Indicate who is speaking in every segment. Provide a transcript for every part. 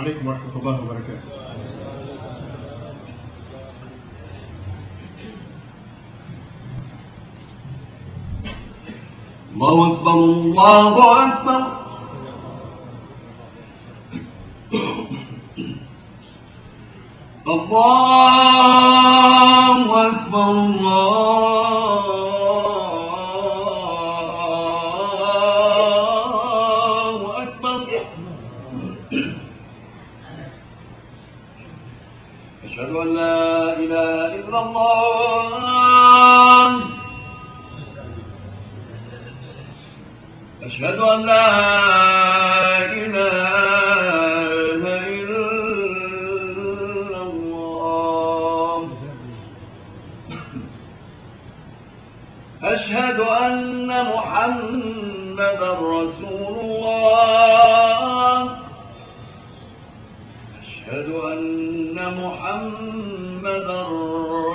Speaker 1: عليكم ورحمة الله وبركاته.
Speaker 2: الله أكبر الله أكبر. الله أكبر الله أكبر. أشهد أن لا إله إلا الله. أشهد أن لا إله إلا الله. أشهد أن محمدًا رسول الله. أشهد أن محمدًا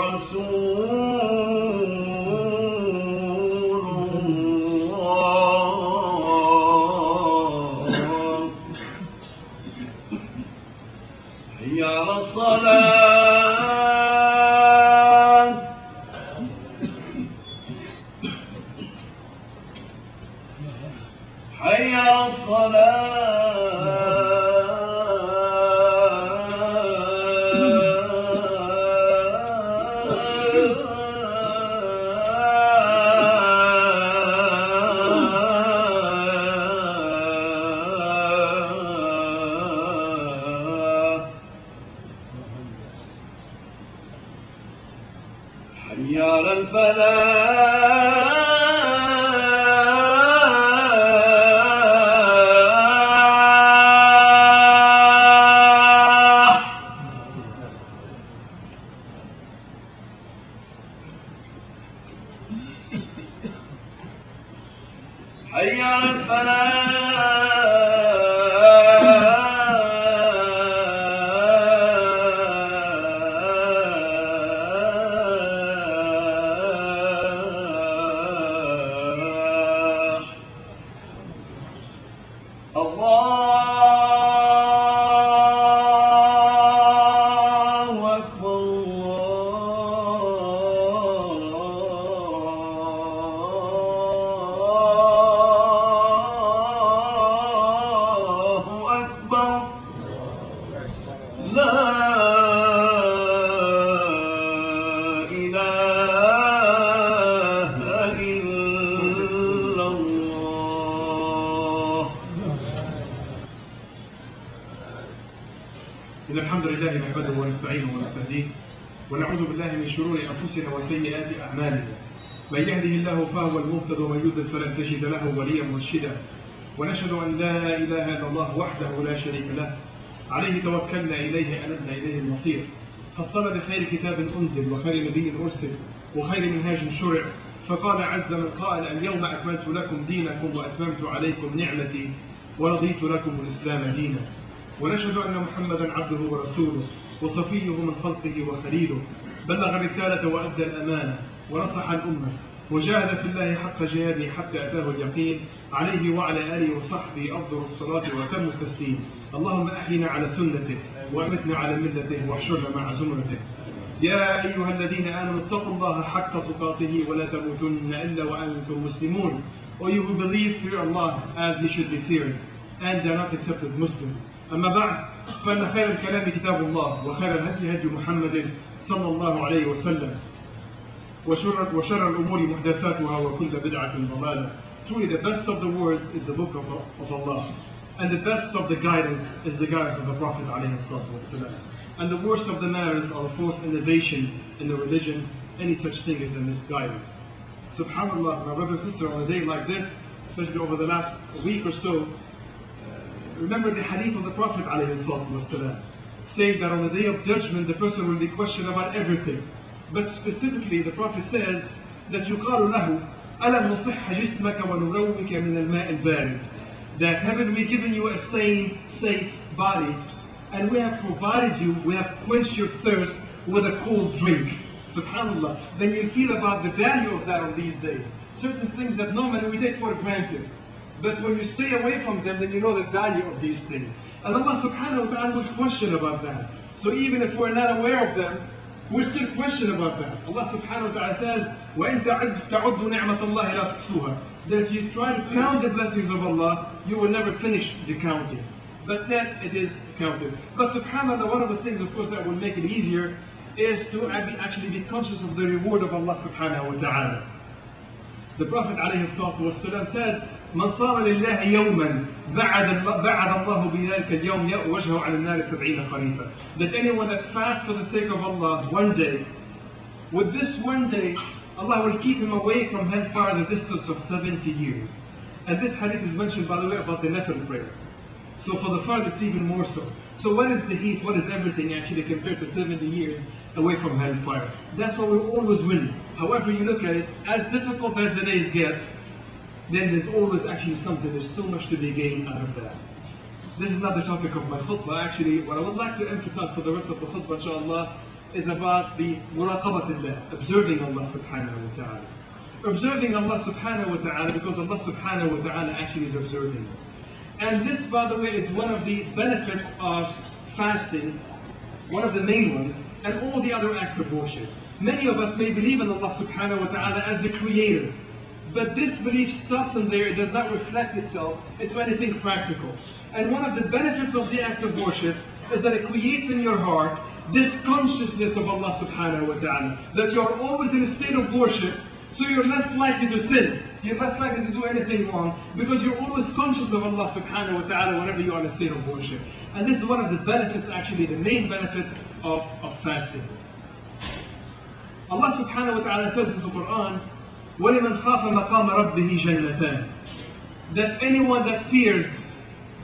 Speaker 2: رسول الله. حي على الصلاة. حي على الصلاة. حي على الفلاح. حي على الفلاح. الله أكبر الله أكبر. لا إله إلا الله.
Speaker 1: إن الحمد لله نحمده ونستعينه ونستهديه ونعوذ بالله من شرور أنفسنا وسيئات أعمالنا. من يهده الله فهو المهتد ومن يضلل فلن تجد له وليا مرشدا. ونشهد أن لا إله إلا الله وحده لا شريك له، عليه توكلنا إليه أنبنا إليه المصير. خصنا بخير كتاب أنزل وخير نبي أرسل وخير منهاج شرع، فقال عز من قائل: اليوم أكملت لكم دينكم وأتممت عليكم نعمتي ورضيت لكم الإسلام دينا. ونشهد أن محمدًا عبده ورسوله وصفيه من خلقه وخليله، بلغ الرسالة وأدى الأمانة ونصح الأمة وجاهد في الله حق جهاده حتى أتاه اليقين، عليه وعلى آله وصحبه أفضل الصلاة وأتم التسليم. اللهم أحينا على سنته وأمتنا على ملته واحشرنا مع زمرته. يا أيها الذين آمنوا اتقوا الله حق تقاته ولا تموتن إلا وأنتم مسلمون. Or you who believe, fear Allah as you should be feared, and they are not accepted as Muslims. أما بعد، فإن خير الكلام كتاب الله وخير الهدي هدي محمد صلى الله عليه وسلم وشر الأمور محدثاتها وكل بدعة ضلالة. Truly the best of the words is the book of Allah, and the best of the guidance is the guidance of the Prophet ﷺ. And the worst of the matters are the forced innovation in the religion. Any such thing is a misguidance. Subhanallah, my brothers and sisters, on a day like this, especially over the last week or so, remember the hadith of the Prophet ﷺ, saying that on the day of judgment the person will be questioned about everything. But specifically the Prophet says that يُقَالُ لَهُ أَلَمْ نُصِحَّ جِسْمَكَ وَنُرَوِّكَ مِنَ الْمَاءِ الْبَارِدِ. That haven't we given you a sane, safe body, and we have provided you, we have quenched your thirst with a cold drink. Subhanallah. Then you feel about the value of that on these days. Certain things that normally we take for granted. But when you stay away from them, then you know the value of these things. And Allah subhanahu wa ta'ala will question about that. So even if we're not aware of them, we still question about that. Allah subhanahu wa ta'ala says, وَإِن تَعُدُّوا نِعْمَةَ اللَّهِ لَا تُحْصُوهَا. That if you try to count the blessings of Allah, you will never finish the counting. But then it is counted. But subhanAllah, one of the things, of course, that will make it easier is to actually be conscious of the reward of Allah subhanahu wa ta'ala. The Prophet ﷺ said, من صام لله يوما بعد الله بذلك اليوم وجهه على النار 70 خريفا. That anyone that fasts for the sake of Allah one day, with this one day, Allah will keep him away from hellfire the distance of 70 years. And this hadith is mentioned, by the way, about the nafil prayer. So for the fard, it's even more so. So what is the heat? What is everything actually compared to 70 years away from hellfire? That's why we're always winning. However you look at it, as difficult as the days get, then there's always actually something, there's so much to be gained out of that. This is not the topic of my khutbah. Actually, what I would like to emphasize for the rest of the khutbah, inshallah, is about the muraqabatillah, observing Allah subhanahu wa ta'ala. Observing Allah subhanahu wa ta'ala, because Allah subhanahu wa ta'ala actually is observing us. And this, by the way, is one of the benefits of fasting, one of the main ones, and all the other acts of worship. Many of us may believe in Allah subhanahu wa ta'ala as the creator, but this belief stops in there. It does not reflect itself into anything practical. And one of the benefits of the acts of worship is that it creates in your heart this consciousness of Allah subhanahu wa ta'ala, that you are always in a state of worship, so you're less likely to sin. You're less likely to do anything wrong, because you're always conscious of Allah subhanahu wa ta'ala whenever you are in a state of worship. And this is one of the benefits, actually the main benefits of fasting. Allah subhanahu wa ta'ala says in the Quran, وَلِمَنْ خَافَ مَقَامَ رَبِّهِ جَنَّتَانِ. That anyone that fears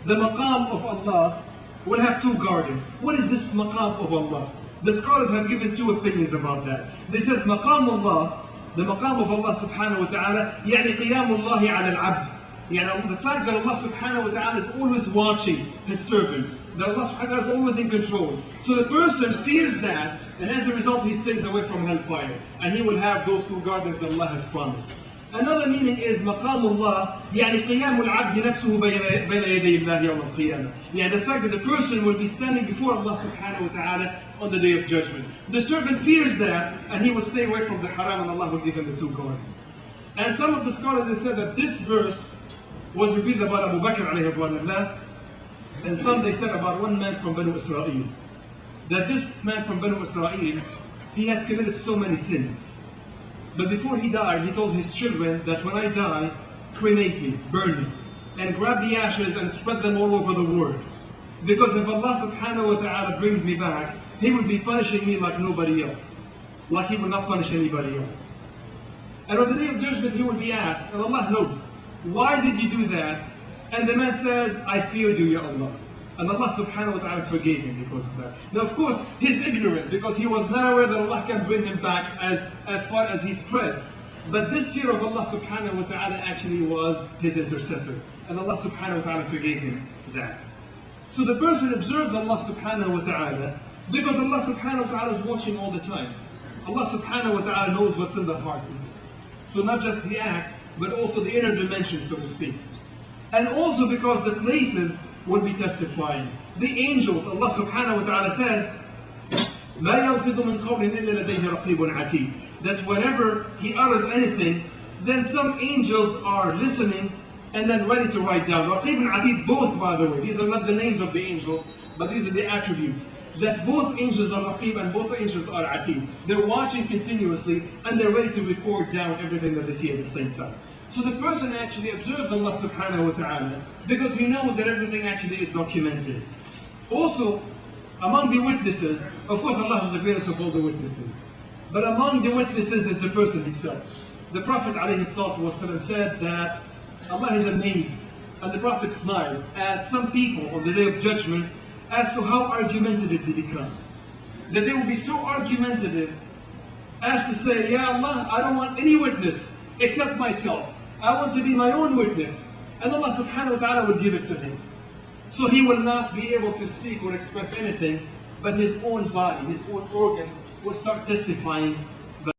Speaker 1: the maqam of Allah will have two gardens. What is this maqam of Allah? The scholars have given two opinions about that. They says maqam Allah, the maqam of Allah subhanahu wa ta'ala, يعني قيام الله على العبد. يعني the fact that Allah subhanahu wa ta'ala is always watching His servant, that Allah subhanahu wa ta'ala is always in control. So the person fears that, and as a result he stays away from hellfire, and he will have those two gardens that Allah has promised. Another meaning is مقام الله يعني قيام العبد نفسه بين يدي الله يوم القيامة. يعني the fact that the person will be standing before Allah subhanahu wa ta'ala on the day of judgment. The servant fears that, and he will stay away from the haram, and Allah will give him the two gardens. And some of the scholars have said that this verse was revealed about Abu Bakr alayhi wa, and some they said about one man from Banu Israel. That this man from Banu Israel, he has committed so many sins. But before he died, he told his children that when I die, cremate me, burn me, and grab the ashes and spread them all over the world. Because if Allah subhanahu wa ta'ala brings me back, He will be punishing me like nobody else, like He will not punish anybody else. And on the day of judgment, he will be asked, and Allah knows, why did you do that? And the man says, I feared you, Ya Allah. And Allah subhanahu wa ta'ala forgave him because of that. Now of course, he's ignorant because he was not aware that Allah can bring him back as far as he spread. But this fear of Allah subhanahu wa ta'ala actually was his intercessor. And Allah subhanahu wa ta'ala forgave him that. So the person observes Allah subhanahu wa ta'ala because Allah subhanahu wa ta'ala is watching all the time. Allah subhanahu wa ta'ala knows what's in the heart. So not just the acts, but also the inner dimension, so to speak. And also because the places will be testifying. The angels, Allah subhanahu wa ta'ala says, مَا يَلْفِظُ مِنْ قَوْلٍ إِلَّا لَدَيْهِ رَقِيبٌ عَتِيدٌ. That whenever he utters anything, then some angels are listening and then ready to write down. Raqib and Atid, both, by the way, these are not the names of the angels, but these are the attributes. That both angels are Raqib and both angels are Atid. They're watching continuously and they're ready to record down everything that they see at the same time. So the person actually observes Allah subhanahu wa ta'ala because he knows that everything actually is documented. Also, among the witnesses, of course Allah is the greatest of all the witnesses, but among the witnesses is the person himself. The Prophet ﷺ said that Allah is amazed, and the Prophet smiled at some people on the day of judgment as to how argumentative they become. That they will be so argumentative as to say, Ya Allah, I don't want any witness except myself. I want to be my own witness. And Allah subhanahu wa ta'ala will give it to him. So he will not be able to speak or express anything, but his own body, his own organs will start testifying